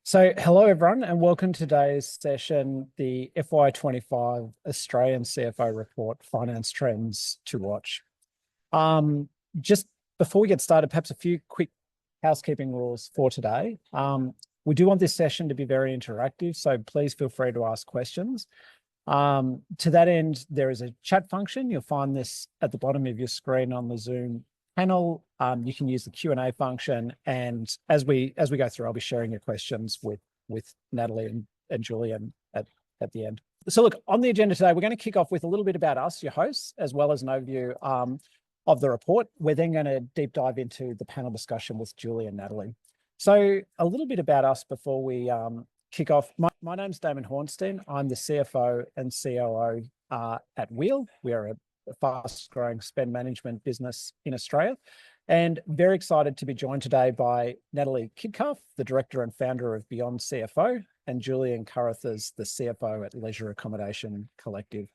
So, hello everyone, and welcome to today's session, the FY25 Australian CFO Report, Finance Trends to Watch. Just before we get started, perhaps a few quick housekeeping rules for today. We do want this session to be very interactive, so please feel free to ask questions. To that end, there is a chat function. You'll find this at the bottom of your screen on the Zoom panel. You can use the Q&A function, and as we go through, I'll be sharing your questions with Natalie and Julian at the end. So look, on the agenda today, we're going to kick off with a little bit about us, your hosts, as well as an overview of the report. We're then going to deep dive into the panel discussion with Julie and Natalie. So a little bit about us before we kick off. My name's Damon Hornstein. I'm the CFO and COO at Wheel. We are a fast-growing spend management business in Australia, and very excited to be joined today by Natalie Kidcuff, the director and founder of Beyond CFO, and Julian Carruthers, the CFO at Leisure Accommodation Collective.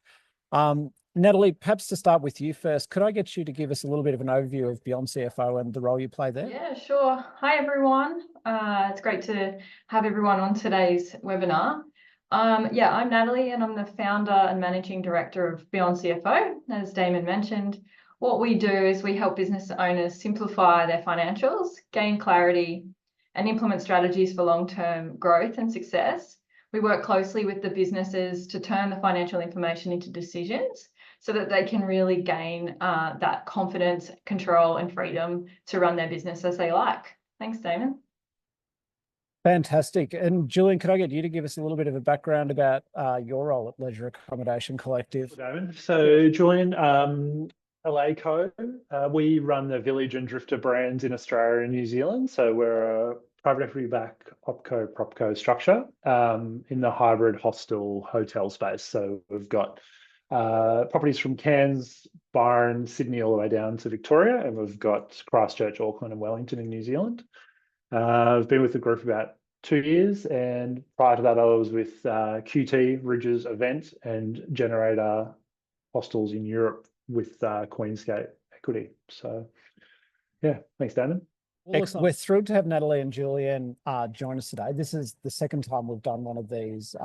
Natalie, perhaps to start with you first, could I get you to give us a little bit of an overview of Beyond CFO and the role you play there? Yeah, sure. Hi, everyone. It's great to have everyone on today's webinar. Yeah, I'm Natalie, and I'm the founder and managing director of Beyond CFO. As Damon mentioned, what we do is we help business owners simplify their financials, gain clarity, and implement strategies for long-term growth and success. We work closely with the businesses to turn the financial information into decisions so that they can really gain that confidence, control, and freedom to run their business as they like. Thanks, Damon. Fantastic. And Julian, could I get you to give us a little bit of a background about your role at Leisure Accommodation Collective? Damon. So Julian, LACO, we run the Village and Drifter brands in Australia and New Zealand. So we're a private equity-backed OpCo-PropCo structure in the hybrid hostel hotel space. So we've got properties from Cairns, Byron, Sydney, all the way down to Victoria, and we've got Christchurch, Auckland, and Wellington in New Zealand. I've been with the group about 2 years, and prior to that, I was with QT, Ridges Event, and Generator Hostels in Europe with Queensgate Equity. So, yeah, thanks, Damon. Excellent. We're thrilled to have Natalie and Julian join us today. This is the second time we've done one of these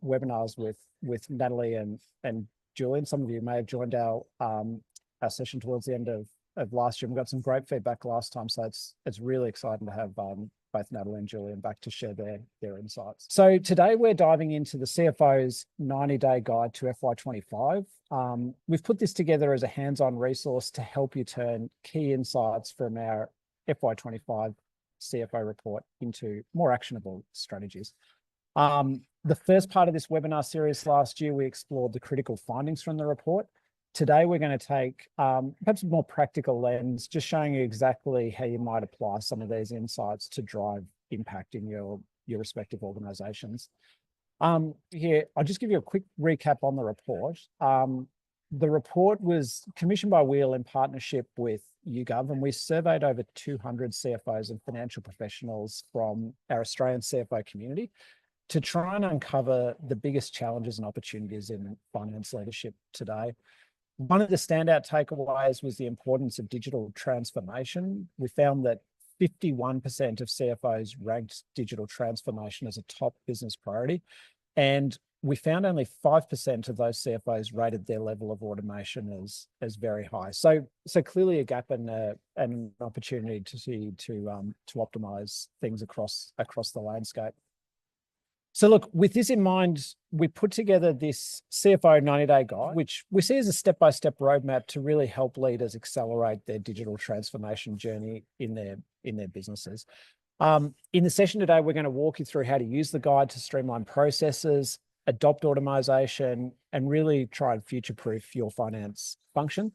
webinars with Natalie and Julian. Some of you may have joined our session towards the end of last year. We got some great feedback last time, so it's really exciting to have both Natalie and Julian back to share their insights. So today we're diving into the CFO's 90-day guide to FY25. We've put this together as a hands-on resource to help you turn key insights from our FY25 CFO report into more actionable strategies. The first part of this webinar series last year, we explored the critical findings from the report. Today, we're going to take perhaps a more practical lens, just showing you exactly how you might apply some of these insights to drive impact in your respective organizations. Here, I'll just give you a quick recap on the report. The report was commissioned by Wheel in partnership with YouGov, and we surveyed over 200 CFOs and financial professionals from our Australian CFO community to try and uncover the biggest challenges and opportunities in finance leadership today. One of the standout takeaways was the importance of digital transformation. We found that 51% of CFOs ranked digital transformation as a top business priority, and we found only 5% of those CFOs rated their level of automation as very high. So clearly a gap and an opportunity to optimize things across the landscape. So look, with this in mind, we put together this CFO 90-day guide, which we see as a step-by-step roadmap to really help leaders accelerate their digital transformation journey in their businesses. In the session today, we're going to walk you through how to use the guide to streamline processes, adopt automation, and really try and future-proof your finance function.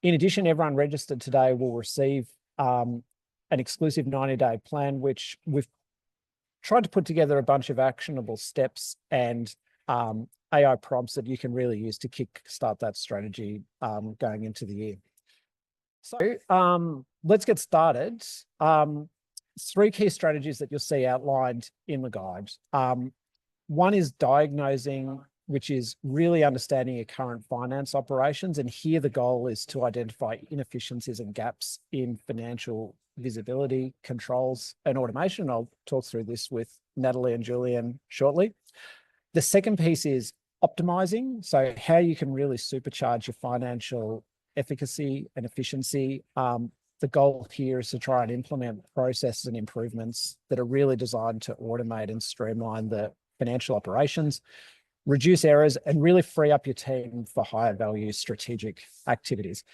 In addition, everyone registered today will receive an exclusive 90-day plan, which we've tried to put together a bunch of actionable steps and AI prompts that you can really use to kickstart that strategy going into the year. So let's get started. 3 key strategies that you'll see outlined in the guide. One is diagnosing, which is really understanding your current finance operations. And here the goal is to identify inefficiencies and gaps in financial visibility, controls, and automation. I'll talk through this with Natalie and Julian shortly. The second piece is optimizing. So how you can really supercharge your financial efficacy and efficiency. The goal here is to try and implement processes and improvements that are really designed to automate and streamline the financial operations, reduce errors, and really free up your team for higher value strategic activities.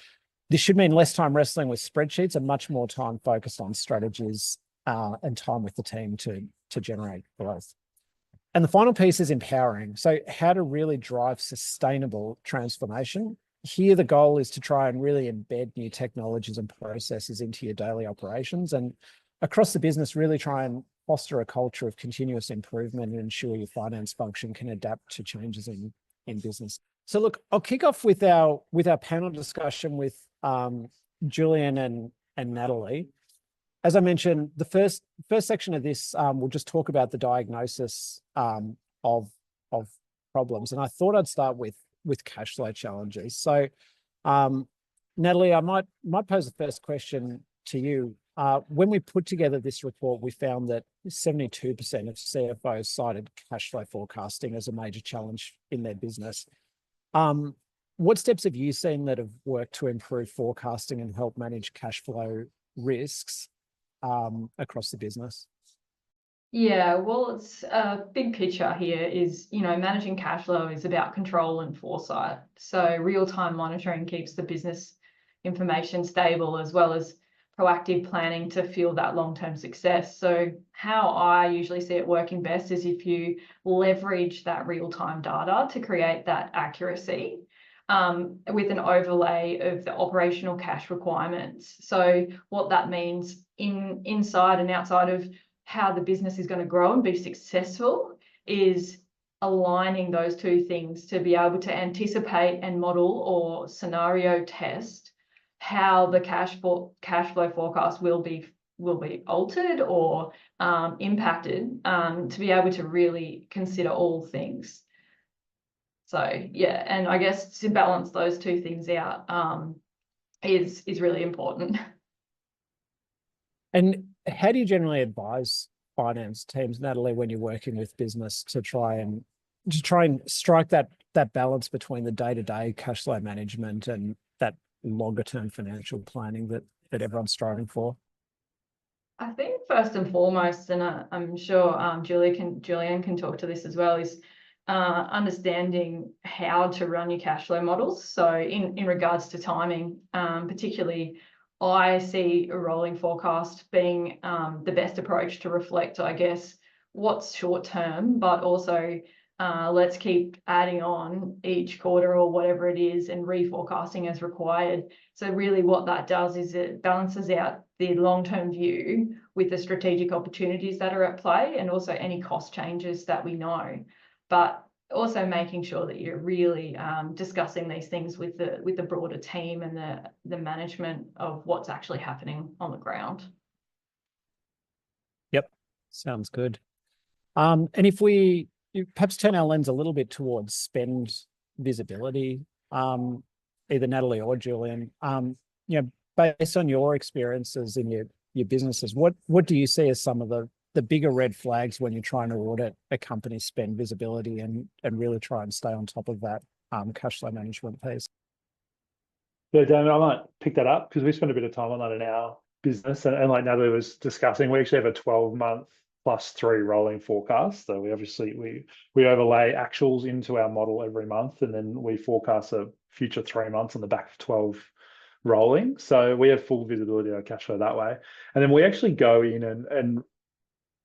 This should mean less time wrestling with spreadsheets and much more time focused on strategies and time with the team to generate growth. And the final piece is empowering. So how to really drive sustainable transformation. Here, the goal is to try and really embed new technologies and processes into your daily operations, and across the business, really try and foster a culture of continuous improvement and ensure your finance function can adapt to changes in business. So look, I'll kick off with our panel discussion with Julian and Natalie. As I mentioned, the first section of this will just talk about the diagnosis of problems, and I thought I'd start with cash flow challenges. So, Natalie, I might pose the first question to you. When we put together this report, we found that 72% of CFOs cited cash flow forecasting as a major challenge in their business. What steps have you seen that have worked to improve forecasting and help manage cash flow risks across the business? Yeah, well, it's a big picture here is, managing cash flow is about control and foresight. So real-time monitoring keeps the business information stable, as well as proactive planning to fuel that long-term success. So how I usually see it working best is if you leverage that real-time data to create that accuracy with an overlay of the operational cash requirements. So what that means inside and outside of how the business is going to grow and be successful is aligning those two things to be able to anticipate and model or scenario test how the cash flow forecast will be altered or impacted to be able to really consider all things. So yeah, and I guess to balance those two things out is really important. And how do you generally advise finance teams, Natalie, when you're working with business to try and strike that balance between the day-to-day cash flow management and that longer-term financial planning that everyone's striving for? I think first and foremost, and I'm sure Julian can talk to this as well, is understanding how to run your cash flow models. So in regards to timing, particularly, I see a rolling forecast being the best approach to reflect, I guess, what's short term, but also let's keep adding on each quarter or whatever it is and reforecasting as required. So really what that does is it balances out the long-term view with the strategic opportunities that are at play and also any cost changes that we know. But also making sure that you're really discussing these things with the broader team and the management of what's actually happening on the ground. Yep, sounds good. And if we perhaps turn our lens a little bit towards spend visibility, either Natalie or Julian, based on your experiences in your businesses, what do you see as some of the bigger red flags when you're trying to audit a company's spend visibility and really try and stay on top of that cash flow management piece? Yeah, Damon, I might pick that up because we spend a bit of time on that in our business. And like Natalie was discussing, we actually have a 12-month +3 rolling forecast. So we obviously we overlay actuals into our model every month, and then we forecast a future 3 months on the back of 12 rolling. So we have full visibility of our cash flow that way. And then we actually go in and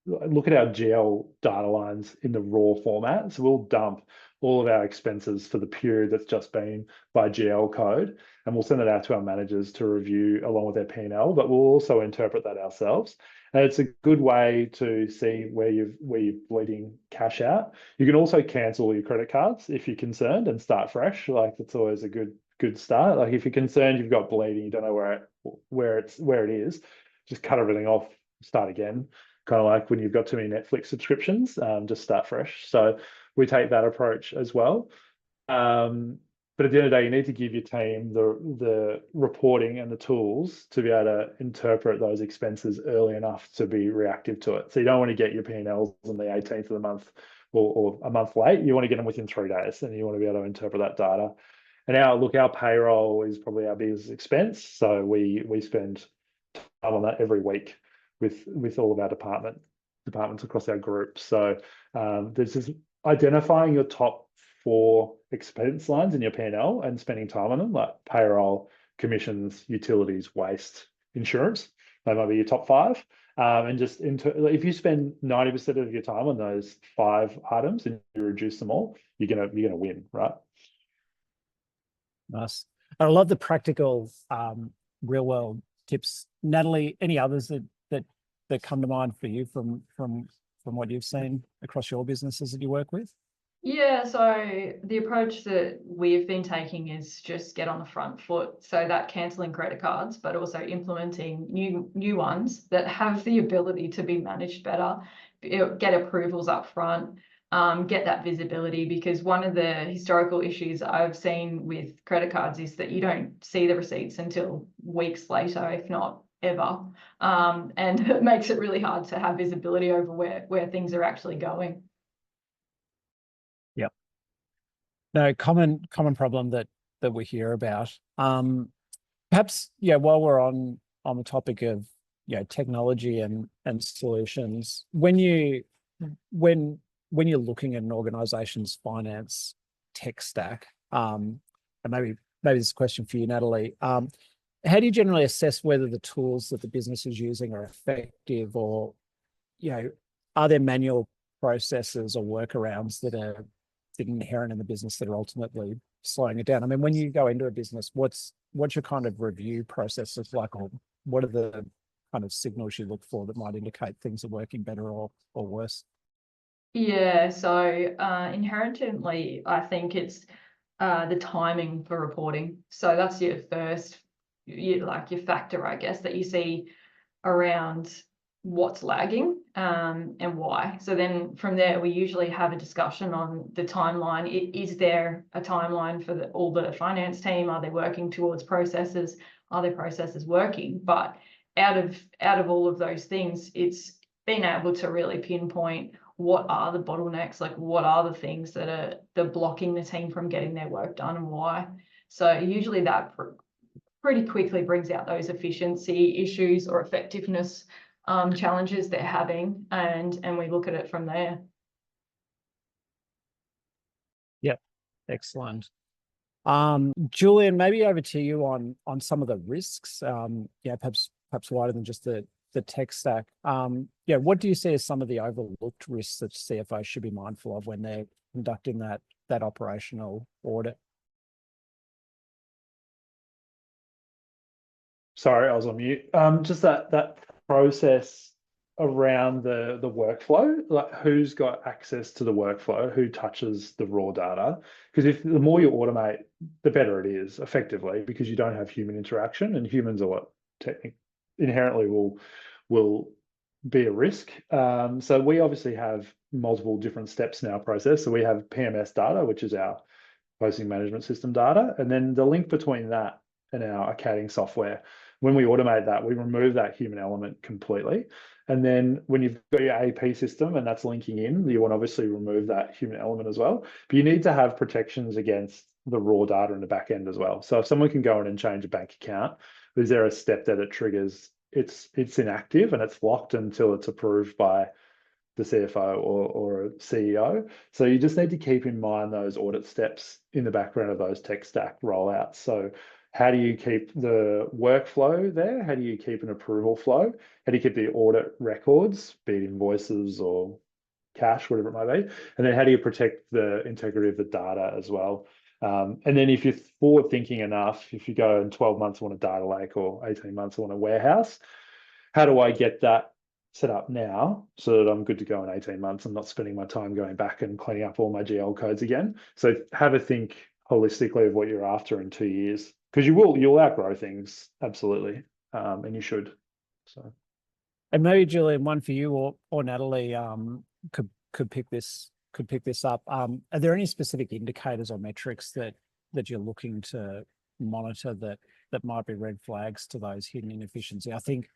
look at our GL data lines in the raw format. So we'll dump all of our expenses for the period that's just been by GL code, and we'll send it out to our managers to review along with their P&L, but we'll also interpret that ourselves. And it's a good way to see where you're bleeding cash out. You can also cancel your credit cards if you're concerned and start fresh. Like, it's always a good start. Like, if you're concerned you've got bleeding, you don't know where it is, just cut everything off, start again. Kind of like when you've got too many Netflix subscriptions, just start fresh. So we take that approach as well. But at the end of the day, you need to give your team the reporting and the tools to be able to interpret those expenses early enough to be reactive to it. So you don't want to get your P&Ls on the 18th of the month or a month late. You want to get them within 3 days, and you want to be able to interpret that data. And our payroll is probably our biggest expense. So we spend time on that every week with all of our departments across our group. So there's just identifying your top 4 expense lines in your P&L and spending time on them, like payroll, commissions, utilities, waste, insurance. They might be your top 5. And just if you spend 90% of your time on those 5 items and you reduce them all, you're gonna win, right? Nice. I love the practical, real world tips. Natalie, any others that come to mind for you from what you've seen across your businesses that you work with? Yeah, so the approach that we've been taking is just get on the front foot. So that cancelling credit cards, but also implementing new ones that have the ability to be managed better, get approvals up front, get that visibility, because one of the historical issues I've seen with credit cards is that you don't see the receipts until weeks later, if not ever. And it makes it really hard to have visibility over where things are actually going. Yep. No, common problem that we hear about. Perhaps, yeah, while we're on the topic of technology and solutions, when you're looking at an organization's finance tech stack, and maybe this is a question for you, Natalie. How do you generally assess whether the tools that the business is using are effective, or are there manual processes or workarounds that are inherent in the business that are ultimately slowing it down? I mean, when you go into a business, what's your kind of review process look like, or what are the kind of signals you look for that might indicate things are working better or worse? Yeah, so inherently, I think it's the timing for reporting. So that's your first, your factor, I guess, that you see around what's lagging and why. So then from there, we usually have a discussion on the timeline. Is there a timeline for all the finance team? Are they working towards processes? Are their processes working? But out of all of those things, it's being able to really pinpoint what are the bottlenecks, like what are the things that are blocking the team from getting their work done and why. So usually that pretty quickly brings out those efficiency issues or effectiveness challenges they're having, and we look at it from there. Yep, excellent. Julian, maybe over to you on some of the risks. Perhaps wider than just the tech stack. What do you see as some of the overlooked risks that CFOs should be mindful of when they're conducting that operational audit? Sorry, I was on mute. Just that process around the workflow, like who's got access to the workflow, who touches the raw data. Because if the more you automate, the better it is effectively, because you don't have human interaction, and humans are what inherently will be a risk. So we obviously have multiple different steps in our process. So we have PMS data, which is our posting management system data, and then the link between that and our accounting software. When we automate that, we remove that human element completely. And then when you've got your AP system and that's linking in, you want to obviously remove that human element as well. But you need to have protections against the raw data in the back end as well. So if someone can go in and change a bank account, is there a step that it triggers? It's inactive and it's locked until it's approved by the CFO or a CEO. So you just need to keep in mind those audit steps in the background of those tech stack rollouts. So how do you keep the workflow there? How do you keep an approval flow? How do you keep the audit records, be it invoices or cash, whatever it might be? And then how do you protect the integrity of the data as well? And then if you're forward thinking enough, if you go in 12 months, I want a data lake, or 18 months, I want a warehouse, how do I get that set up now so that I'm good to go in 18 months and not spending my time going back and cleaning up all my GL codes again? So have a think holistically of what you're after in 2 years, because you'll outgrow things, absolutely, and you should. So, and maybe Julian, one for you or Natalie, could pick this up. Are there any specific indicators or metrics that that you're looking to monitor that might be red flags to those hidden inefficiency? I think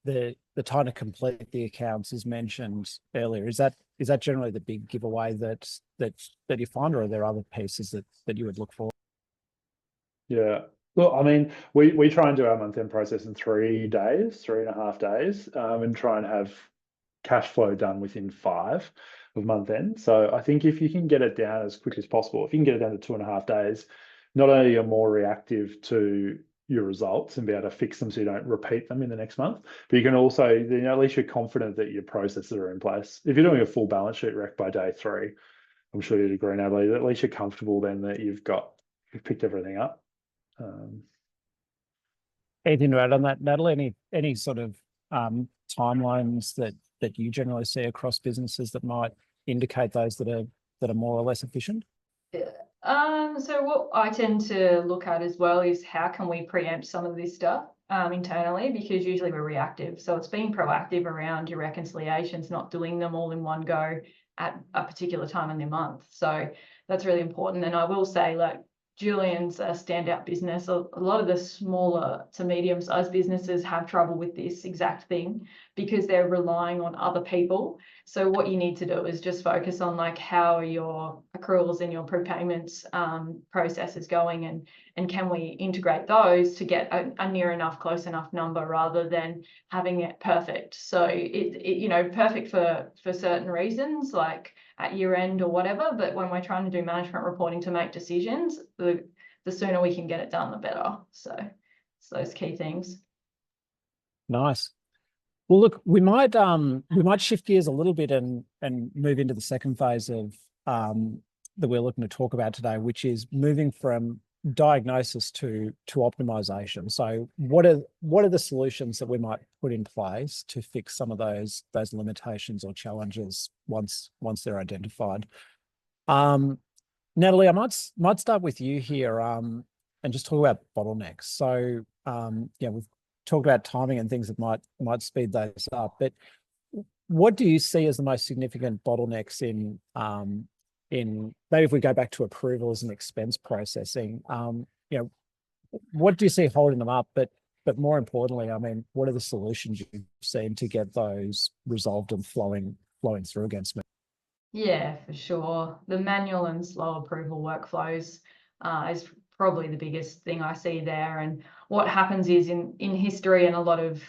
the time to complete the accounts is mentioned earlier. Is that generally the big giveaway that you find, or are there other pieces that you would look for? Yeah. Well, I mean, we try and do our month-end process in 3 days, 3.5 days, and try and have cash flow done within 5 of month end. So I think if you can get it down as quick as possible, if you can get it down to 2.5 days, not only are you more reactive to your results and be able to fix them so you don't repeat them in the next month, but you can also, at least you're confident that your processes are in place. If you're doing a full balance sheet rec by day 3, I'm sure you'd agree, Natalie, at least you're comfortable then that you've picked everything up. Anything to add on that, Natalie? Any sort of timelines that you generally see across businesses that might indicate those that are more or less efficient? So what I tend to look at as well is how can we preempt some of this stuff internally, because usually we're reactive. So it's being proactive around your reconciliations, not doing them all in one go at a particular time in the month. So that's really important. And I will say, like, Julian's a standout business. A lot of the smaller to medium-sized businesses have trouble with this exact thing because they're relying on other people. So what you need to do is just focus on, like, how are your accruals and your prepayments processes going, and can we integrate those to get a near enough, close enough number rather than having it perfect. So it perfect for certain reasons, like at year end or whatever, but when we're trying to do management reporting to make decisions, the sooner we can get it done, the better. So it's those key things. Nice. Well, look, we might shift gears a little bit and move into the second phase of that we're looking to talk about today, which is moving from diagnosis to optimization. So what are the solutions that we might put in place to fix some of those limitations or challenges once they're identified? Natalie, I might start with you here and just talk about bottlenecks. So we've talked about timing and things that might speed those up, but what do you see as the most significant bottlenecks in maybe if we go back to approvals and expense processing, what do you see holding them up? But more importantly, I mean, what are the solutions you've seen to get those resolved and flowing through against me? Yeah, for sure. The manual and slow approval workflows is probably the biggest thing I see there. And what happens is in history and a lot of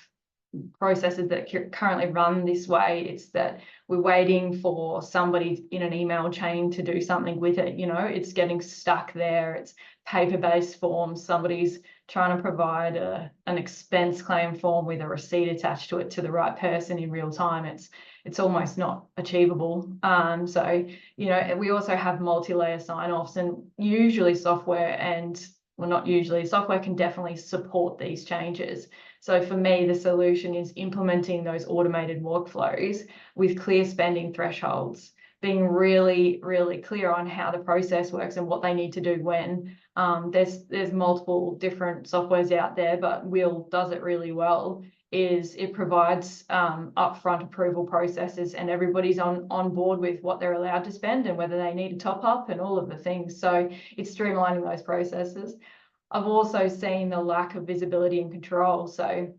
processes that currently run this way, it's that we're waiting for somebody in an email chain to do something with it. It's getting stuck there. It's paper-based forms. Somebody's trying to provide an expense claim form with a receipt attached to it to the right person in real time. It's almost not achievable. So we also have multi-layer sign-offs, and usually software can definitely support these changes. So for me, the solution is implementing those automated workflows with clear spending thresholds, being really, really clear on how the process works and what they need to do when. There's multiple different softwares out there, but Will does it really well. It provides upfront approval processes, and everybody's on board with what they're allowed to spend and whether they need a top up and all of the things. So it's streamlining those processes. I've also seen the lack of visibility and control. So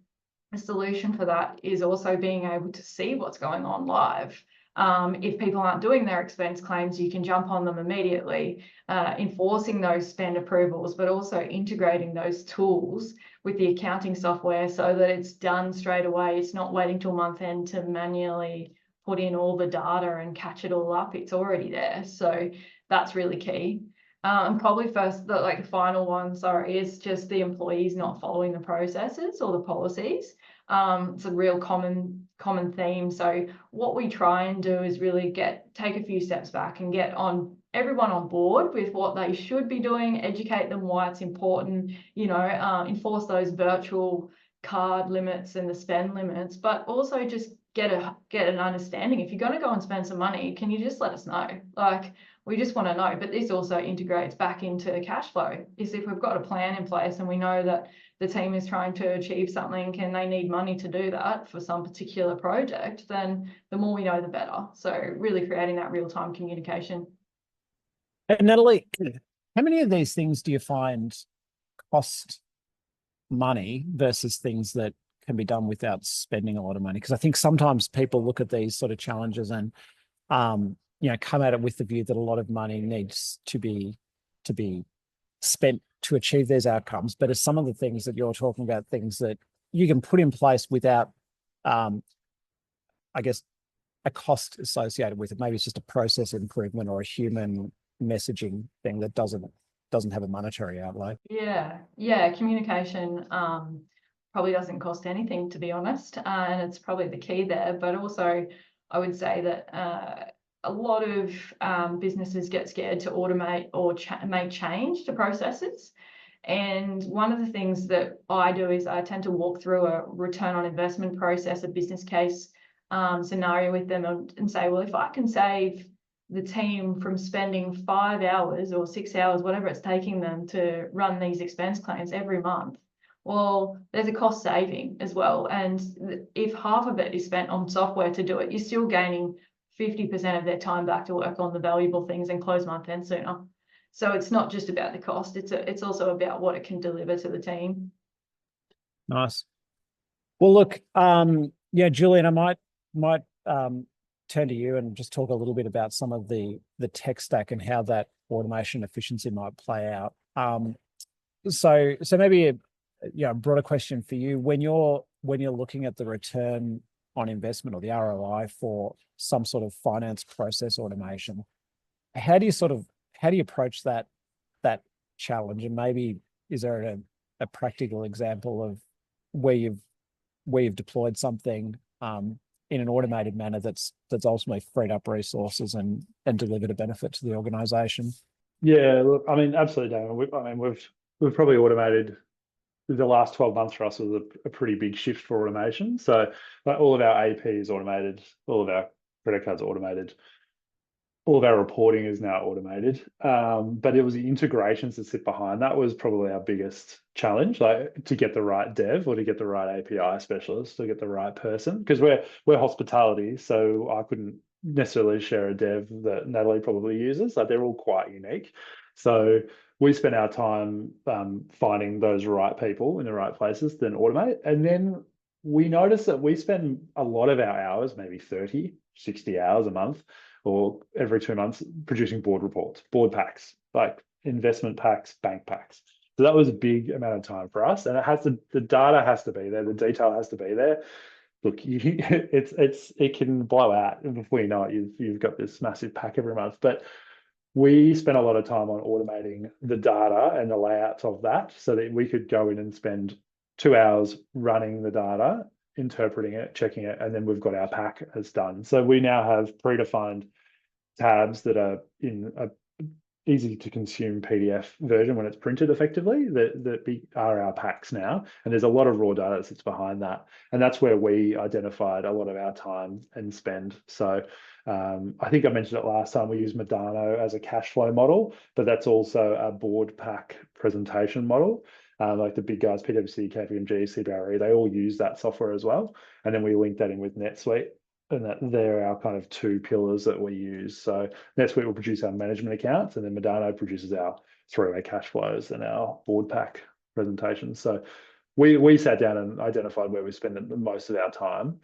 a solution for that is also being able to see what's going on live. If people aren't doing their expense claims, you can jump on them immediately, enforcing those spend approvals, but also integrating those tools with the accounting software so that it's done straight away. It's not waiting till month end to manually put in all the data and catch it all up. It's already there. So that's really key. And probably the final one, is just the employees not following the processes or the policies. It's a real common theme. So what we try and do is really take a few steps back and get everyone on board with what they should be doing, educate them why it's important, enforce those virtual card limits and the spend limits, but also just get an understanding. If you're going to go and spend some money, can you just let us know? We just want to know. But this also integrates back into cash flow. If we've got a plan in place and we know that the team is trying to achieve something and they need money to do that for some particular project, then the more we know, the better. So really creating that real-time communication. And Natalie, How many of these things do you find cost money versus things that can be done without spending a lot of money? Because I think sometimes people look at these sort of challenges and come at it with the view that a lot of money needs to be spent to achieve these outcomes. But as some of the things that you're talking about, things that you can put in place without, I guess, a cost associated with it. Maybe it's just a process improvement or a human messaging thing that doesn't have a monetary outlay. Yeah, communication probably doesn't cost anything, to be honest, and it's probably the key there. But also, I would say that a lot of businesses get scared to automate or make change to processes. And one of the things that I do is I tend to walk through a return on investment process, a business case scenario with them, and say, well, if I can save the team from spending 5 hours or 6 hours, whatever it's taking them to run these expense claims every month, well, there's a cost saving as well. And if half of it is spent on software to do it, you're still gaining 50% of their time back to work on the valuable things and close month end sooner. So it's not just about the cost, it's also about what it can deliver to the team. Nice. Well, look, Julian, I might turn to you and just talk a little bit about some of the tech stack and how that automation efficiency might play out. So maybe a broader question for you. When you're looking at the return on investment or the ROI for some sort of finance process automation, how do you approach that challenge? And maybe is there a practical example of where you've deployed something in an automated manner that's ultimately freed up resources and delivered a benefit to the organization? Yeah, look, I mean, absolutely, Damon. We've probably automated. The last 12 months for us was a pretty big shift for automation. So like, all of our AP is automated, all of our credit cards are automated, all of our reporting is now automated. But it was the integrations that sit behind that was probably our biggest challenge, like to get the right dev or to get the right API specialist, to get the right person, because we're hospitality, so I couldn't necessarily share a dev that Natalie probably uses. Like they're all quite unique. So we spend our time finding those right people in the right places, then automate. And then we notice that we spend a lot of our hours, maybe 30, 60 hours a month or every 2 months, producing board reports, board packs, like investment packs, bank packs. So that was a big amount of time for us. And the data has to be there, the detail has to be there. Look, it can blow out, and before you know it, you've got this massive pack every month. But we spent a lot of time on automating the data and the layouts of that so that we could go in and spend 2 hours running the data, interpreting it, checking it, and then we've got our pack as done. So we now have predefined tabs that are in a easy to consume PDF version when it's printed effectively that are our packs now. And there's a lot of raw data that sits behind that. And that's where we identified a lot of our time and spend. So I think I mentioned it last time, we use Medano as a cash flow model, but that's also a board pack presentation model. Like the big guys, PwC, KPMG, CBRE, they all use that software as well. And then we link that in with NetSuite. And they're our kind of 2 pillars that we use. So NetSuite will produce our management accounts, and then Medano produces our 3-way cash flows and our board pack presentations. So we sat down and identified where we spend most of our time.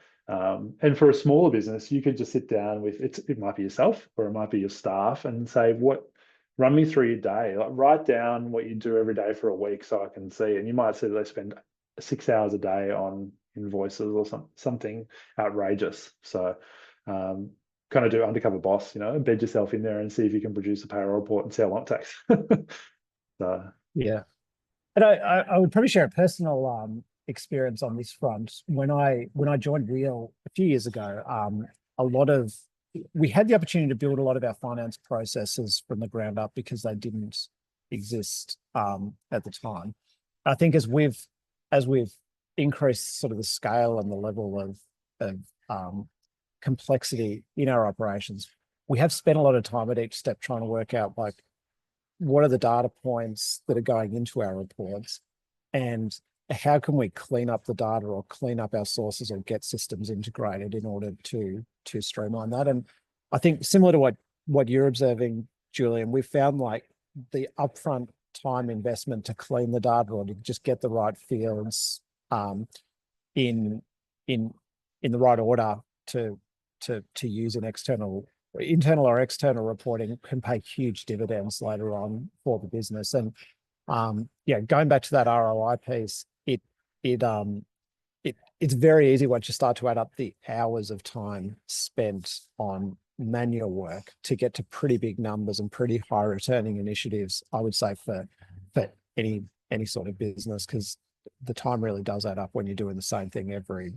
And for a smaller business, you could just sit down with it might be yourself or it might be your staff and say, run me through your day. Like write down what you do every day for a week so I can see. And you might see that they spend 6 hours a day on invoices or something outrageous. So kind of do undercover boss, embed yourself in there and see if you can produce a payroll report and see how long it takes. So yeah. And I would probably share a personal experience on this front. When I joined Real a few years ago, we had the opportunity to build a lot of our finance processes from the ground up because they didn't exist at the time. I think as we've increased sort of the scale and the level of complexity in our operations, we have spent a lot of time at each step trying to work out like what are the data points that are going into our reports and how can we clean up the data or clean up our sources or get systems integrated in order to streamline that. And I think similar to what you're observing, Julian, we found like the upfront time investment to clean the data or to just get the right fields in the right order to use in internal or external reporting can pay huge dividends later on for the business. And yeah, going back to that ROI piece, it's very easy once you start to add up the hours of time spent on manual work to get to pretty big numbers and pretty high returning initiatives, I would say, for any sort of business, because the time really does add up when you're doing the same thing every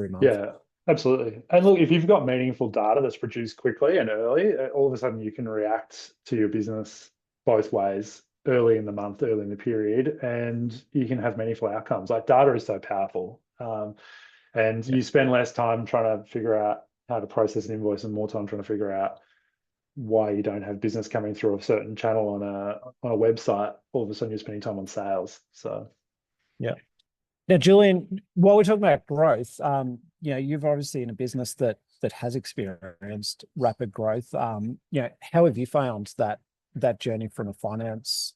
month. Yeah, absolutely. And look, if you've got meaningful data that's produced quickly and early, all of a sudden you can react to your business both ways, early in the month, early in the period, and you can have meaningful outcomes. Like, data is so powerful. And you spend less time trying to figure out how to process an invoice and more time trying to figure out why you don't have business coming through a certain channel on a website. All of a sudden you're spending time on sales. So yeah. Now, Julian, while we're talking about growth, you've obviously in a business that has experienced rapid growth. How have you found that journey from a finance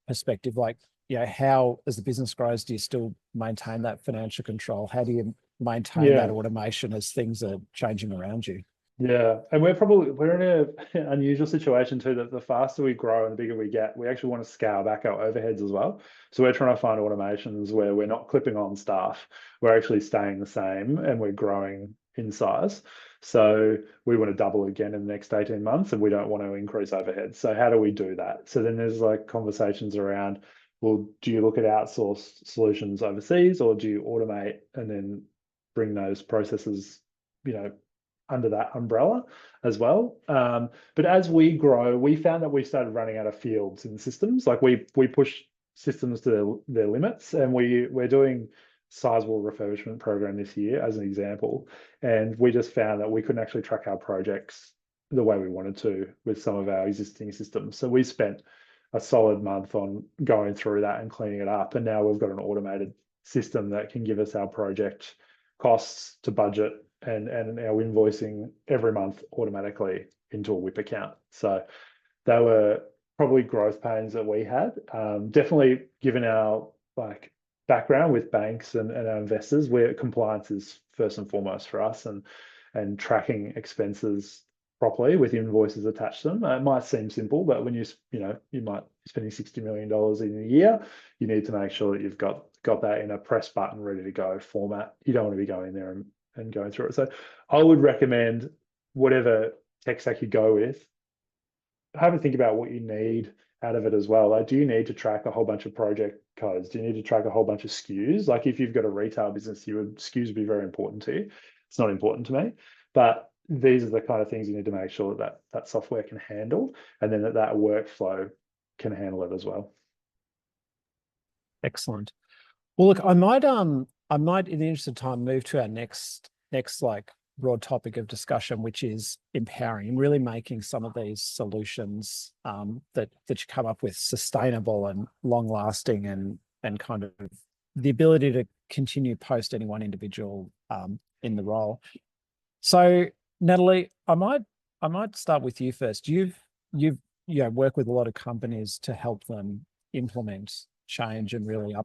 perspective? Like, how, as the business grows, do you still maintain that financial control? How do you maintain that automation as things are changing around you? Yeah, and we're in an unusual situation too, that the faster we grow and the bigger we get, we actually want to scale back our overheads as well. So we're trying to find automations where we're not clipping on staff, we're actually staying the same and we're growing in size. So we want to double again in the next 18 months and we don't want to increase overheads. So how do we do that? So then there's like conversations around, well, do you look at outsourced solutions overseas, or do you automate and then bring those processes, under that umbrella as well? But as we grow, we found that we started running out of fields in systems. Like, we push systems to their limits, and we're doing sizable refurbishment program this year as an example, and we just found that we couldn't actually track our projects the way we wanted to with some of our existing systems. So we spent a solid month on going through that and cleaning it up, and now we've got an automated system that can give us our project costs to budget and our invoicing every month automatically into a WIP account. So they were probably growth pains that we had. Definitely, given our background with banks and our investors, where compliance is first and foremost for us, and tracking expenses properly with invoices attached to them. It might seem simple, but when you might be spending $60 million in a year, you need to make sure that you've got that in a press button ready to go format. You don't want to be going there and going through it. So I would recommend, whatever tech stack you go with, have a think about what you need out of it as well. Like, do you need to track a whole bunch of project codes? Do you need to track a whole bunch of SKUs? Like, if you've got a retail business, SKUs would be very important to you. It's not important to me, but these are the kind of things you need to make sure that software can handle, and then that workflow can handle it as well. Excellent. Well, look, I might in the interest of time move to our next broad topic of discussion, which is empowering and really making some of these solutions that you come up with sustainable and long lasting, and kind of the ability to continue post any one individual in the role. So, Natalie, I might start with you first. You've worked with a lot of companies to help them implement change and really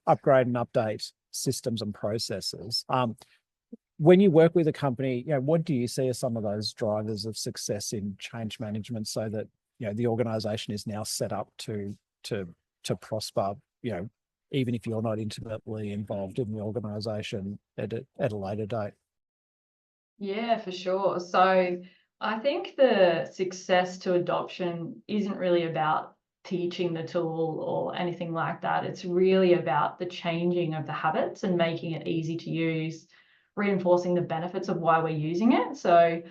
upgrade and update systems and processes. When you work with a company, what do you see as some of those drivers of success in change management, so that the organization is now set up to prosper, even if you're not intimately involved in the organization at a later date? Yeah, for sure. So I think the success to adoption isn't really about teaching the tool or anything like that. It's really about the changing of the habits and making it easy to use, reinforcing the benefits of why we're using it. So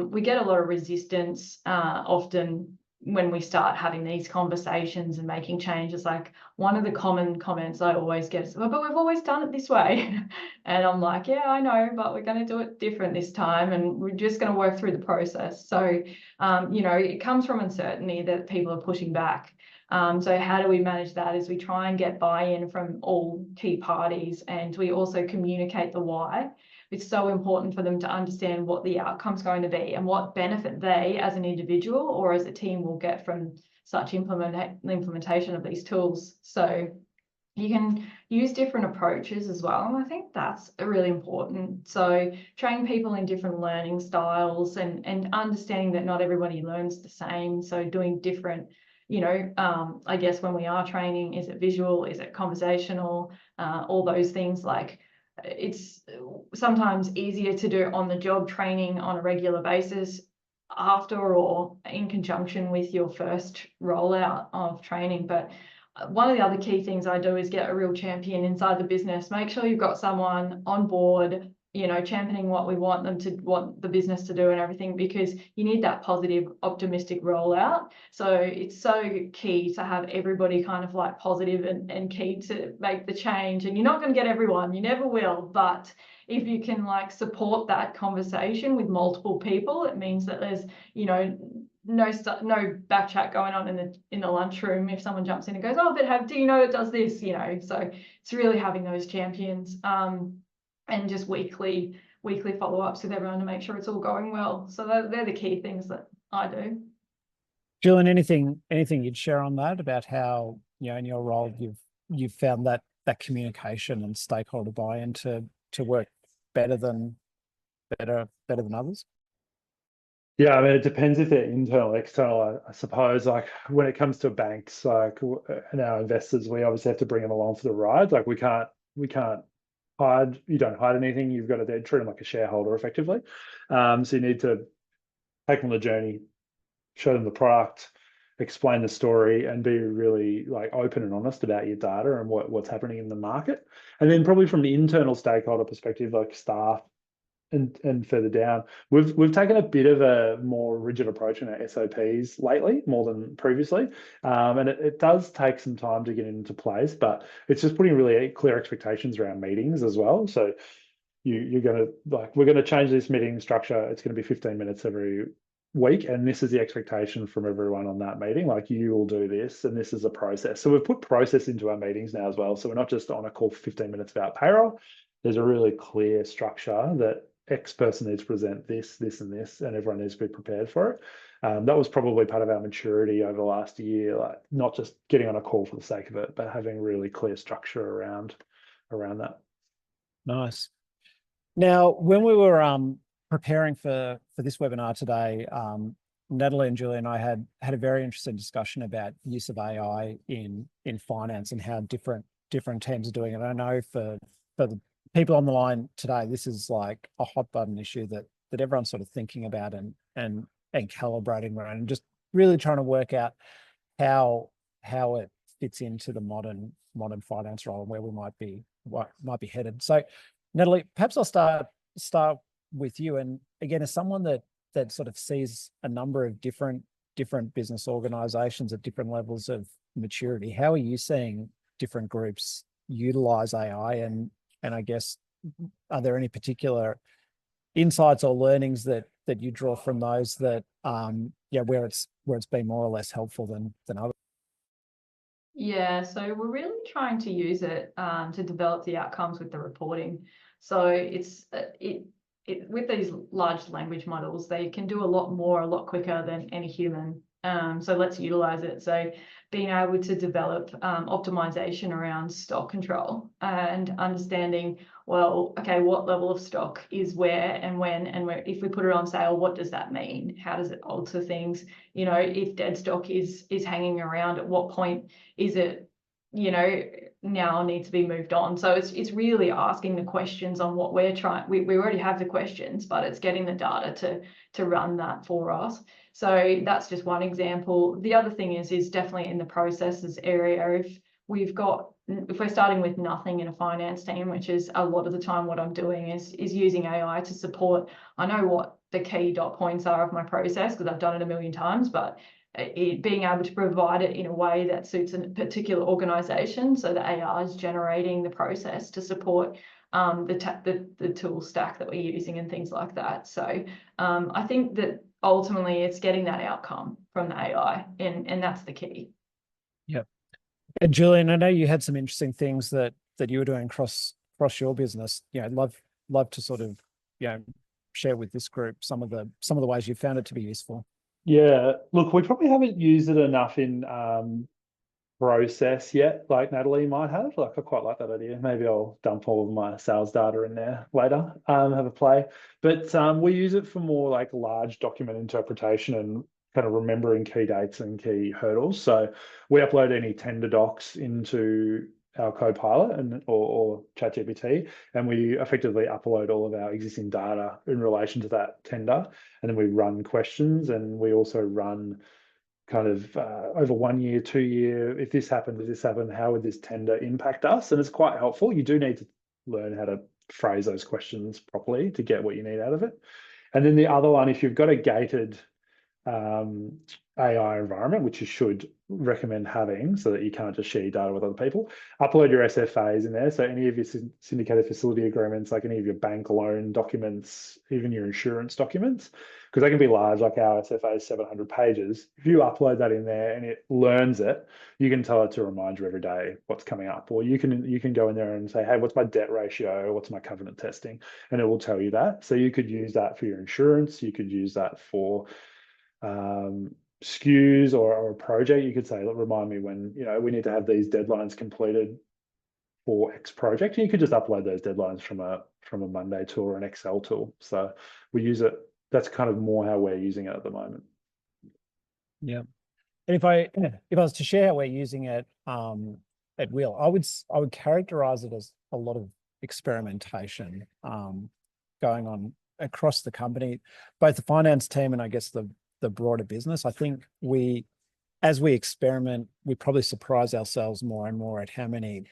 we get a lot of resistance often when we start having these conversations and making changes. Like, one of the common comments I always get is, well, but we've always done it this way. And I'm like, yeah, I know, but we're going to do it different this time, and we're just going to work through the process. So, it comes from uncertainty that people are pushing back. So how do we manage that? Is we try and get buy-in from all key parties, and we also communicate the why. it's so important for them to understand what the outcome's going to be and what benefit they as an individual or as a team will get from such implementation of these tools. So you can use different approaches as well. And I think that's really important. So train people in different learning styles and understanding that not everybody learns the same. So doing different, I guess when we are training, is it visual? Is it conversational? All those things. Like, it's sometimes easier to do on the job training on a regular basis after or in conjunction with your first rollout of training. But one of the other key things I do is get a real champion inside the business. Make sure you've got someone on board, championing what we want the business to do and everything, because you need that positive, optimistic rollout. So it's so key to have everybody kind of like positive and keen to make the change. And you're not going to get everyone, you never will, but if you can like support that conversation with multiple people, it means that there's, no back chat going on in the lunchroom if someone jumps in and goes, oh, but do you know it does this? So it's really having those champions and just weekly follow-ups with everyone to make sure it's all going well. So they're the key things that I do. Julian, anything you'd share on that about how, in your role you've found that communication and stakeholder buy-in to work better than others? Yeah, I mean, it depends if they're internal, external. I suppose, like when it comes to banks, like and our investors, we obviously have to bring them along for the ride. Like we can't hide. You don't hide anything. You've got to treat them like a shareholder, effectively. So you need to take them on the journey, show them the product, explain the story, and be really like open and honest about your data and what's happening in the market. And then probably from the internal stakeholder perspective, like staff, and further down, we've taken a bit of a more rigid approach in our SOPs lately, more than previously, and it does take some time to get into place, but it's just putting really clear expectations around meetings as well. So we're going to change this meeting structure. It's going to be 15 minutes every week, and this is the expectation from everyone on that meeting. Like, you will do this, and this is a process. So we've put process into our meetings now as well. So we're not just on a call for 15 minutes about payroll. There's a really clear structure that X person needs to present this, and this, and everyone needs to be prepared for it. That was probably part of our maturity over the last year, like not just getting on a call for the sake of it, but having really clear structure around that. Nice. Now, when we were preparing for this webinar today, Natalie and Julie and I had a very interesting discussion about use of AI in finance and how different teams are doing it. I know for the people on the line today, this is like a hot button issue that everyone's sort of thinking about and calibrating around, and just really trying to work out how it fits into the modern finance role and where we might be headed. So, Natalie, perhaps I'll start with you. And again, as someone that sort of sees a number of different business organizations at different levels of maturity, how are you seeing different groups utilize AI? And I guess, are there any particular insights or learnings that you draw from those that where it's been more or less helpful than others? Yeah, so we're really trying to use it to develop the outcomes with the reporting. So it's with these large language models, they can do a lot quicker than any human. So let's utilize it. So being able to develop optimization around stock control and understanding, well, okay, what level of stock is where and when, and where, if we put it on sale, what does that mean? How does it alter things? If dead stock is hanging around, at what point is it, now needs to be moved on? So it's really asking the questions on what we're trying. We already have the questions, but it's getting the data to run that for us. So that's just one example. The other thing is definitely in the processes area. If we're starting with nothing in a finance team, which is a lot of the time what I'm doing, is using AI to support. I know what the key dot points are of my process because I've done it a million times, but being able to provide it in a way that suits a particular organization, so the AI is generating the process to support the tool stack that we're using and things like that. So I think that ultimately it's getting that outcome from the AI, and that's the key. Yep. And Julian, I know you had some interesting things that you were doing across your business. I'd love love to sort of, share with this group some of the ways you found it to be useful. Yeah, look, we probably haven't used it enough in process yet, like Natalie might have. Like, I quite like that idea. Maybe I'll dump all of my sales data in there later, have a play. But we use it for more like large document interpretation and kind of remembering key dates and key hurdles. So we upload any tender docs into our Copilot or ChatGPT, and we effectively upload all of our existing data in relation to that tender, and then we run questions, and we also run kind of over 1 year, 2 year, if this happened, how would this tender impact us? And it's quite helpful. You do need to learn how to phrase those questions properly to get what you need out of it. And then the other one, if you've got a gated AI environment, which you should recommend having so that you can't just share your data with other people, upload your SFAs in there. So any of your syndicated facility agreements, like any of your bank loan documents, even your insurance documents, because they can be large, like our SFA is 700 pages. If you upload that in there and it learns it, you can tell it to remind you every day what's coming up. Or you can go in there and say, hey, what's my debt ratio? What's my covenant testing? And it will tell you that. So you could use that for your insurance. You could use that for SKUs or a project. You could say, look, remind me when we need to have these deadlines completed for X project. And you could just upload those deadlines from a Monday tool or an Excel tool. So we use it. That's kind of more how we're using it at the moment. Yeah. And if I was to share how we're using it at Wheel, I would characterize it as a lot of experimentation going on across the company, both the finance team and I guess the broader business. I think as we experiment, we probably surprise ourselves more and more at how many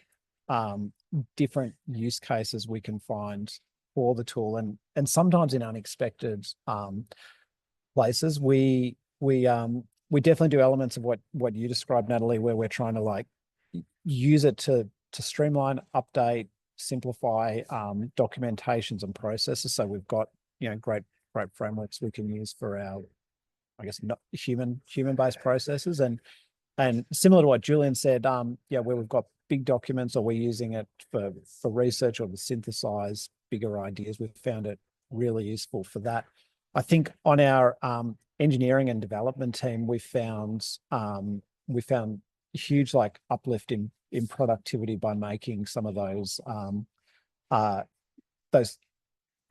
different use cases we can find for the tool, and sometimes in unexpected places. We definitely do elements of what you described, Natalie, where we're trying to like use it to streamline, update, simplify documentations and processes. So we've got great frameworks we can use for our, I guess, not human-based processes, and similar to what Julian said, where we've got big documents or we're using it for research or to synthesize bigger ideas, we've found it really useful for that. I think on our engineering and development team, we found huge like uplift in productivity by making some of those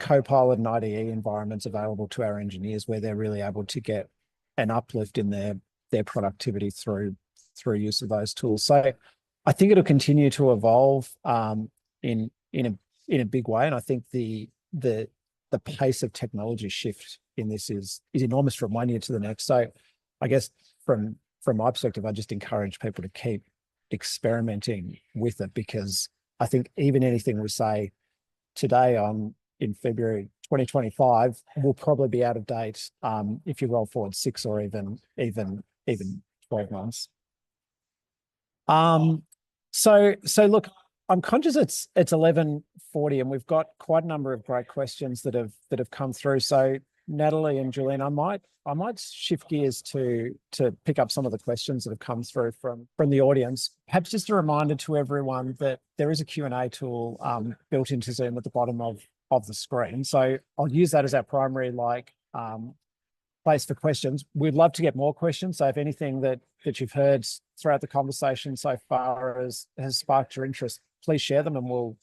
Copilot and IDE environments available to our engineers, where they're really able to get an uplift in their productivity through use of those tools. So I think it'll continue to evolve in a big way, and I think the pace of technology shift in this is enormous from 1 year to the next. So I guess from my perspective, I just encourage people to keep experimenting with it, because I think even anything we say today in February 2025 will probably be out of date if you roll forward 6 or even 12 months. So look, I'm conscious it's 11:40 and we've got quite a number of great questions that have come through. So Natalie and Julian, I might shift gears to pick up some of the questions that have come through from the audience. Perhaps just a reminder to everyone that there is a Q&A tool built into Zoom at the bottom of the screen. So I'll use that as our primary place for questions. We'd love to get more questions. So if anything that you've heard throughout the conversation so far has sparked your interest, please share them, and we'll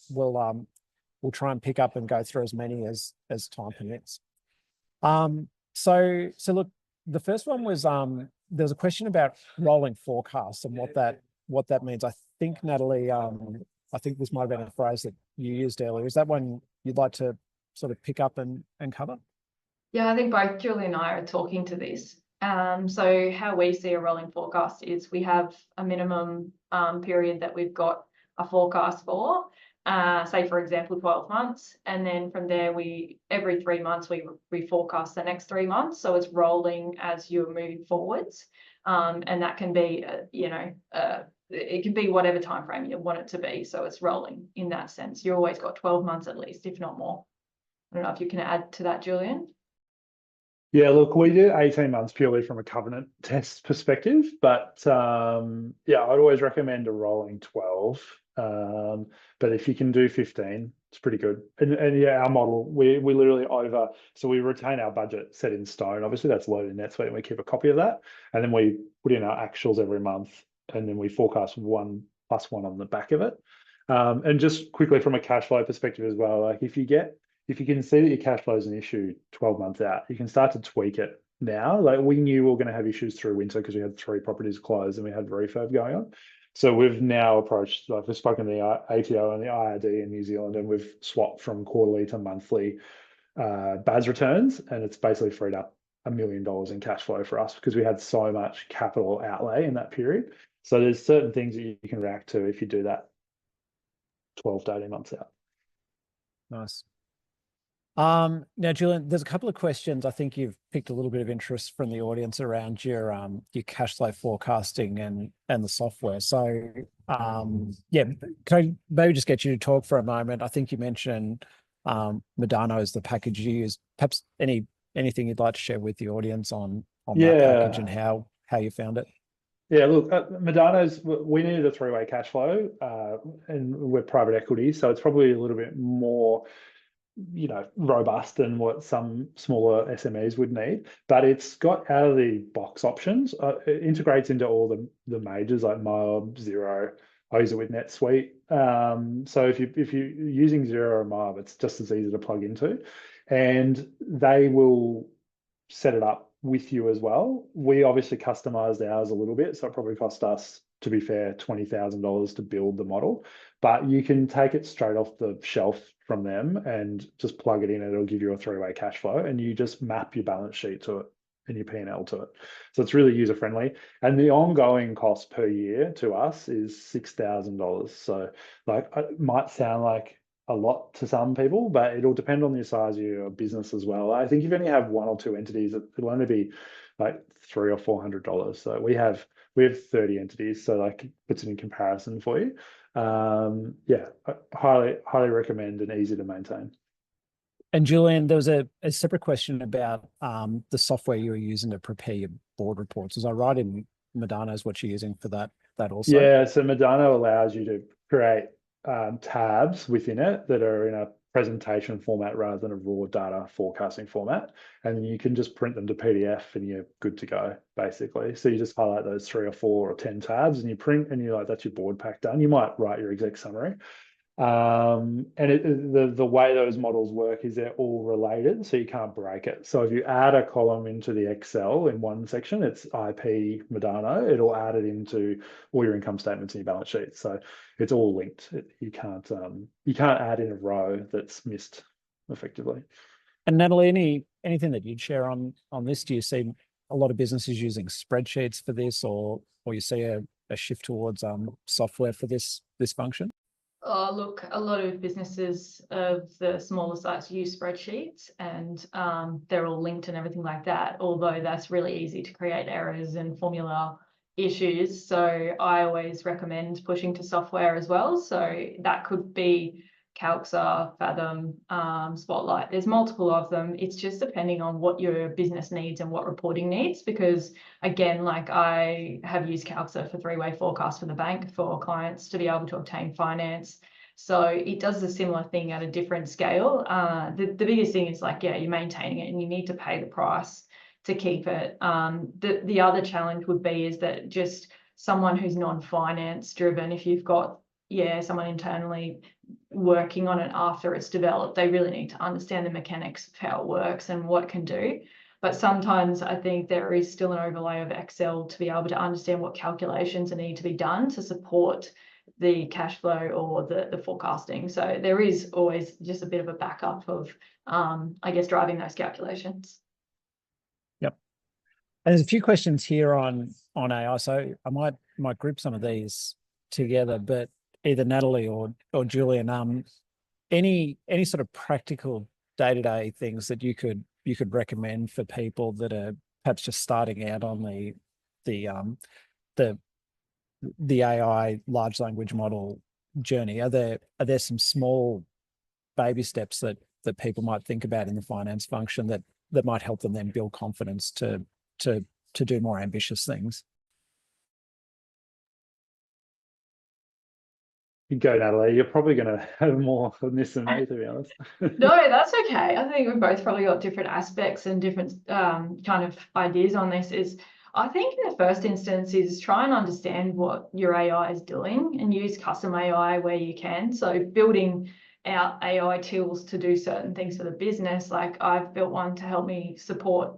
try and pick up and go through as many as time permits. So look, the first one was there was a question about rolling forecasts and what that means. I think, Natalie, I think this might have been a phrase that you used earlier. Is that one you'd like to sort of pick up and cover? Yeah, I think both Julie and I are talking to this. So how we see a rolling forecast is we have a minimum period that we've got a forecast for, say for example 12 months, and then from there every 3 months we forecast the next 3 months, so it's rolling as you're moving forwards, and that can be it can be whatever time frame you want it to be, so it's rolling in that sense. You always got 12 months at least, if not more. I don't know if you can add to that, Julian. Yeah, look, we do 18 months purely from a covenant test perspective, but I'd always recommend a rolling 12. But if you can do 15, It's pretty good. And yeah, our model, we literally so we retain our budget set in stone. Obviously, that's loaded in NetSuite, and we keep a copy of that. And then we put in our actuals every month, and then we forecast 1+1 on the back of it. And just quickly from a cash flow perspective as well, like if you can see that your cash flow is an issue 12 months out, you can start to tweak it now. Like we knew we were going to have issues through winter because we had 3 properties closed and we had refurb going on. So we've now approached, like we've spoken to the ATO and the IRD in New Zealand, and we've swapped from quarterly to monthly BAS returns, and it's basically freed up $1 million in cash flow for us because we had so much capital outlay in that period. So there's certain things that you can react to if you do that 12 to 18 months out. Nice. Now, Julian, there's a couple of questions. I think you've picked a little bit of interest from the audience around your cash flow forecasting and the software. So, yeah, can I maybe just get you to talk for a moment? I think you mentioned Medano is the package you use. Perhaps anything you'd like to share with the audience on that package and how you found it? Yeah, look, Medano's, we needed a 3-way cash flow, and we're private equity, so it's probably a little bit more, robust than what some smaller SMEs would need, but it's got out of the box options. It integrates into all the majors like Mob, Xero. I use it with NetSuite. So if you're using Xero or Mob, it's just as easy to plug into, and they will set it up with you as well. We obviously customized ours a little bit, so it probably cost us, to be fair, $20,000 to build the model, but you can take it straight off the shelf from them and just plug it in, and it'll give you a 3-way cash flow, and you just map your balance sheet to it and your P&L to it. So it's really user friendly, and the ongoing cost per year to us is $6,000. So like, it might sound like a lot to some people, but it'll depend on the size of your business as well. I think if you only have 1 or 2 entities, it'll only be like $300 or $400. So we have 30 entities, so like puts it in comparison for you. Yeah, I highly recommend, and easy to maintain. And Julian, there was a separate question about the software you were using to prepare your board reports. Was I right in Medano is what you're using for that also? Yeah, so Medano allows you to create tabs within it that are in a presentation format rather than a raw data forecasting format, and you can just print them to PDF and you're good to go, basically. So you just highlight those 3 or 4 or 10 tabs and you print, and you're like, that's your board pack done. You might write your exec summary. And the way those models work is they're all related, so you can't break it. So if you add a column into the Excel in one section, it's IP Medano, it'll add it into all your income statements and your balance sheet. So it's all linked. You can't add in a row that's missed effectively. And Natalie, anything that you'd share on this? Do you see a lot of businesses using spreadsheets for this, or you see a shift towards software for this function? Look, a lot of businesses of the smaller size use spreadsheets, and they're all linked and everything like that, although that's really easy to create errors and formula issues. So I always recommend pushing to software as well. So that could be Calxa, Fathom, Spotlight. There's multiple of them. It's just depending on what your business needs and what reporting needs, because again, like I have used Calxa for 3-way forecast for the bank for clients to be able to obtain finance. So it does a similar thing at a different scale. The biggest thing is like, yeah, you're maintaining it and you need to pay the price to keep it. The other challenge would be is that just someone who's non-finance driven, if you've got someone internally working on it after it's developed, they really need to understand the mechanics of how it works and what it can do. But sometimes I think there is still an overlay of Excel to be able to understand what calculations need to be done to support the cash flow or the forecasting. So there is always just a bit of a backup of, I guess, driving those calculations. Yep. And there's a few questions here on AI, so I might group some of these together, but either Natalie or Julian, any sort of practical day-to-day things that you could recommend for people that are perhaps just starting out on the AI large language model journey? Are there some small baby steps that people might think about in the finance function that might help them then build confidence to do more ambitious things? You go, Natalie. You're probably going to have more on this than me, to be honest. No, that's okay. I think we've both probably got different aspects and different kind of ideas on this. I think in the first instance is try and understand what your AI is doing and use custom AI where you can. So building out AI tools to do certain things for the business. Like I've built one to help me support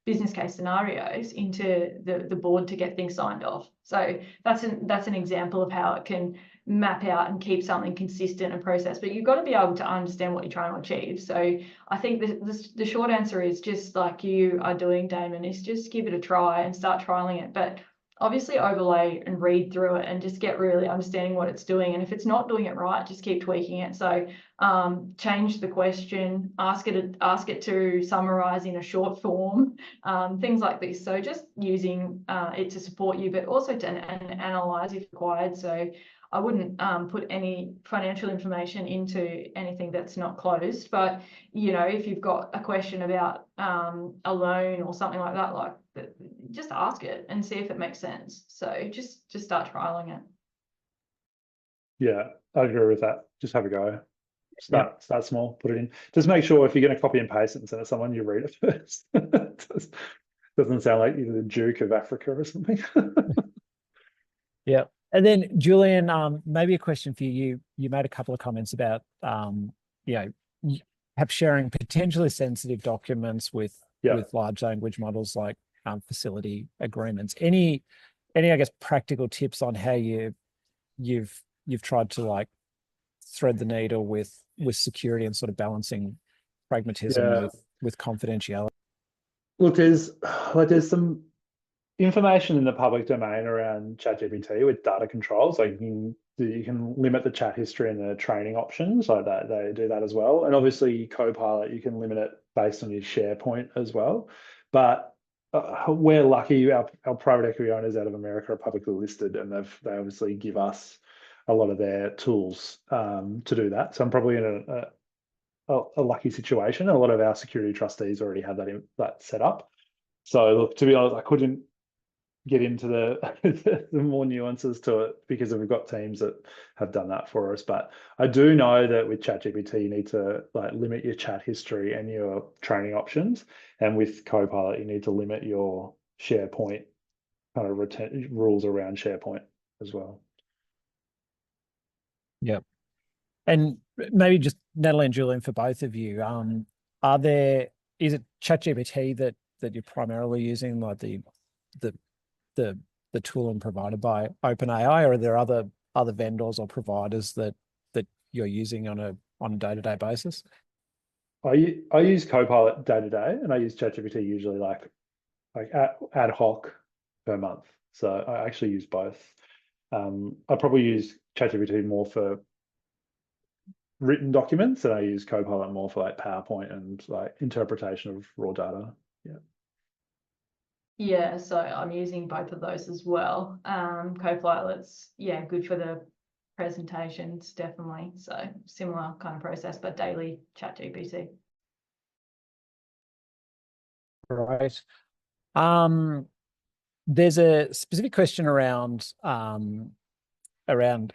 business case scenarios into the board to get things signed off. So that's an example of how it can map out and keep something consistent and processed, but you've got to be able to understand what you're trying to achieve. So I think the short answer is just like you are doing, Damon, is just give it a try and start trialing it. But obviously overlay and read through it and just get really understanding what it's doing. And if it's not doing it right, just keep tweaking it. So change the question, ask it to summarize in a short form, things like this. So just using it to support you, but also to analyze if required. So I wouldn't put any financial information into anything that's not closed, but you know, if you've got a question about a loan or something like that, just ask it and see if it makes sense. So just start trialing it. Yeah, I agree with that. Just have a go. Start small, put it in. Just make sure if you're going to copy and paste it and send it to someone, you read it first. Doesn't sound like you're the Duke of Africa or something. Yeah. And then Julian, maybe a question for you. You made a couple of comments about, perhaps sharing potentially sensitive documents with large language models like facility agreements. Any, I guess, practical tips on how you've tried to like thread the needle with security and sort of balancing pragmatism with confidentiality? Look, there's some information in the public domain around ChatGPT with data controls. Like you can limit the chat history and the training options, like that they do that as well. And obviously Copilot, you can limit it based on your SharePoint as well. But we're lucky, our private equity owners out of America are publicly listed, and they obviously give us a lot of their tools to do that. So I'm probably in a lucky situation. A lot of our security trustees already have that set up. So look, to be honest, I couldn't get into the more nuances to it because we've got teams that have done that for us. But I do know that with ChatGPT, you need to like limit your chat history and your training options. And with Copilot, you need to limit your SharePoint kind of rules around SharePoint as well. Yep. And maybe just Natalie and Julian, for both of you, is it ChatGPT that you're primarily using, like the tooling provided by OpenAI, or are there other vendors or providers that you're using on a day-to-day basis? I use Copilot day to day, and I use ChatGPT usually like ad hoc per month. So I actually use both. I probably use ChatGPT more for written documents, and I use Copilot more for like PowerPoint and like interpretation of raw data. Yeah, so I'm using both of those as well. Copilot's good for the presentations, definitely. So similar kind of process, but daily ChatGPT. Right. There's a specific question around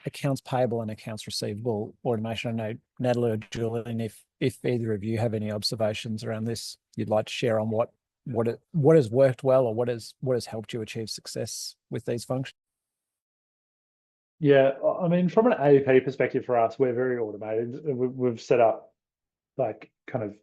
accounts payable and accounts receivable automation. I know Natalie or Julian, if either of you have any observations around this, you'd like to share on what has worked well, or what has helped you achieve success with these functions. Yeah, I mean, from an AP perspective for us, we're very automated. We've set up like kind of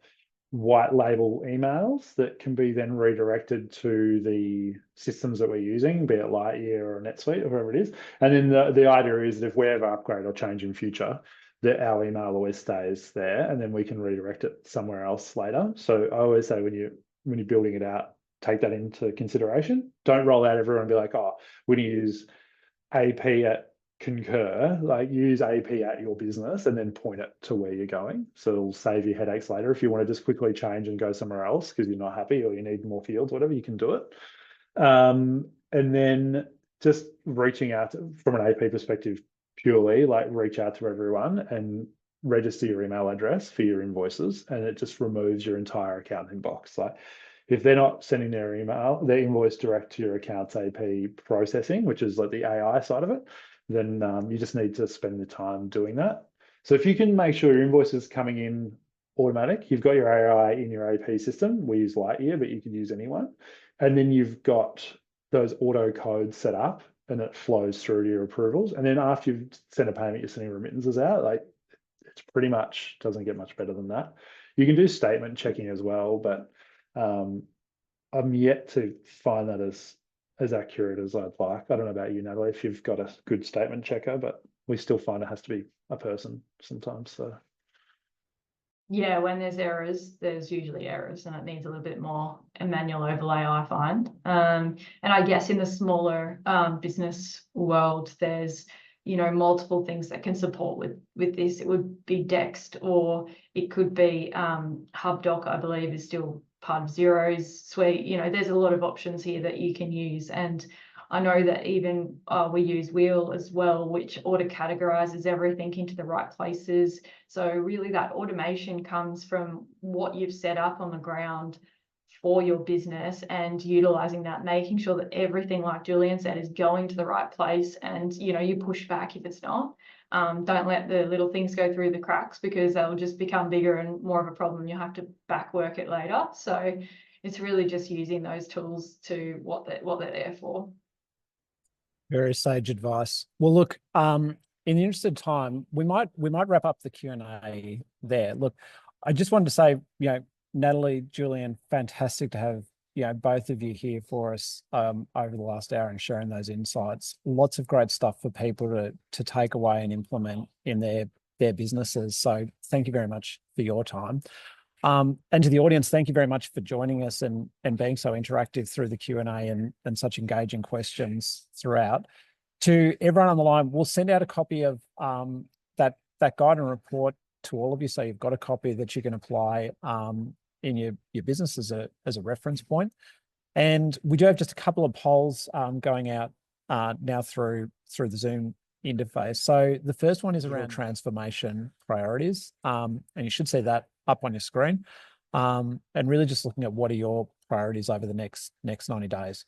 white label emails that can be then redirected to the systems that we're using, be it Lightyear or NetSuite or whatever it is. And then the idea is that if we ever upgrade or change in future, that our email always stays there, and then we can redirect it somewhere else later. So I always say when you're building it out, take that into consideration. Don't roll out everywhere and be like, oh, we need to use AP at Concur. Like use AP at your business and then point it to where you're going. So it'll save you headaches later. If you want to just quickly change and go somewhere else because you're not happy or you need more fields, whatever, you can do it. And then just reaching out from an AP perspective, purely like reach out to everyone and register your email address for your invoices, and it just removes your entire account inbox. Like if they're not sending their invoice direct to your accounts AP processing, which is like the AI side of it, then you just need to spend the time doing that. So if you can make sure your invoice is coming in automatic, you've got your AI in your AP system. We use Lightyear, but you could use anyone. And then you've got those auto codes set up and it flows through to your approvals. And then after you've sent a payment, you're sending remittances out. Like, it's pretty much doesn't get much better than that. You can do statement checking as well, but I'm yet to find that as accurate as I'd like. I don't know about you, Natalie, if you've got a good statement checker, but we still find it has to be a person sometimes. So yeah, when there's errors, there's usually errors, and it needs a little bit more a manual overlay, I find. And I guess in the smaller business world, there's multiple things that can support with this. It would be Dext, or it could be HubDoc, I believe, is still part of Xero's suite. There's a lot of options here that you can use, and I know that even we use Wheel as well, which auto categorizes everything into the right places. So really that automation comes from what you've set up on the ground for your business and utilizing that, making sure that everything, like Julian said, is going to the right place, and you push back if it's not. Don't let the little things go through the cracks, because they'll just become bigger and more of a problem. You'll have to back work it later. So it's really just using those tools to what they're there for. Very sage advice. Well, look, in the interest of time, we might wrap up the Q&A there. Look, I just wanted to say, Natalie, Julian, fantastic to have both of you here for us over the last hour and sharing those insights. Lots of great stuff for people to take away and implement in their businesses. So thank you very much for your time. And to the audience, thank you very much for joining us and being so interactive through the Q&A and such engaging questions throughout. To everyone on the line, we'll send out a copy of that guide and report to all of you, so you've got a copy that you can apply in your business as a reference point. And we do have just a couple of polls going out now through the Zoom interface. So the first one is around transformation priorities, and you should see that up on your screen, and really just looking at what are your priorities over the next 90 days.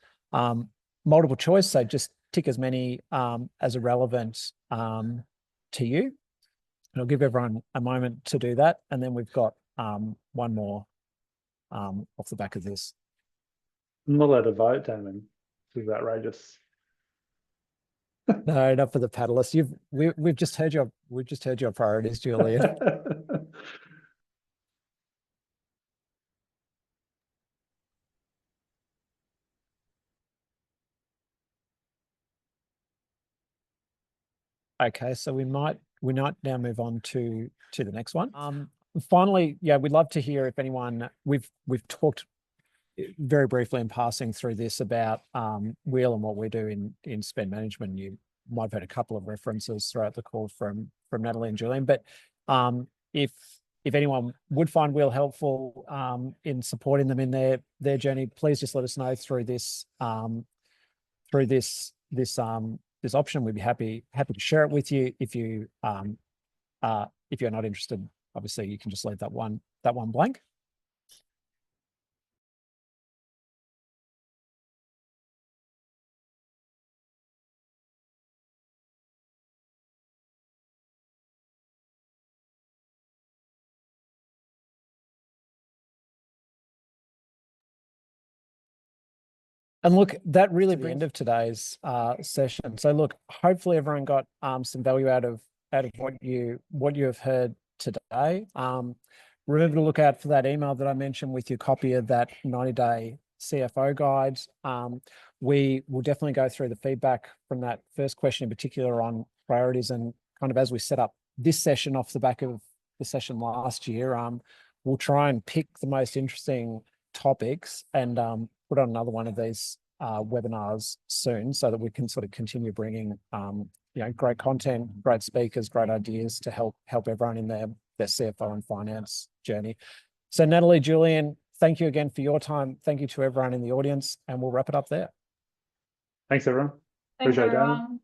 Multiple choice, so just tick as many as are relevant to you. And I'll give everyone a moment to do that, and then we've got one more off the back of this. I'm not allowed to vote, Damon. This is outrageous. No, not for the paddlers. We've just heard your priorities, Julian. Okay, so we might now move on to the next one. Finally, we'd love to hear if anyone, we've talked very briefly in passing through this about Wheel and what we do in spend management. You might have heard a couple of references throughout the call from Natalie and Julian, but if anyone would find Wheel helpful in supporting them in their journey, please just let us know through this this option. We'd be happy to share it with you. If you're not interested, obviously you can just leave that one blank. And look, that really brings the end of today's session. So look, hopefully everyone got some value out of what you have heard today. Remember to look out for that email that I mentioned with your copy of that 90-day CFO guide. We will definitely go through the feedback from that first question in particular on priorities, and kind of as we set up this session off the back of the session last year, we'll try and pick the most interesting topics and put on another one of these webinars soon, so that we can sort of continue bringing great content, great speakers, great ideas to help everyone in their CFO and finance journey. So Natalie, Julian, thank you again for your time. Thank you to everyone in the audience, and we'll wrap it up there. Thanks, everyone. Thanks, Appreciate it, Damon. everyone.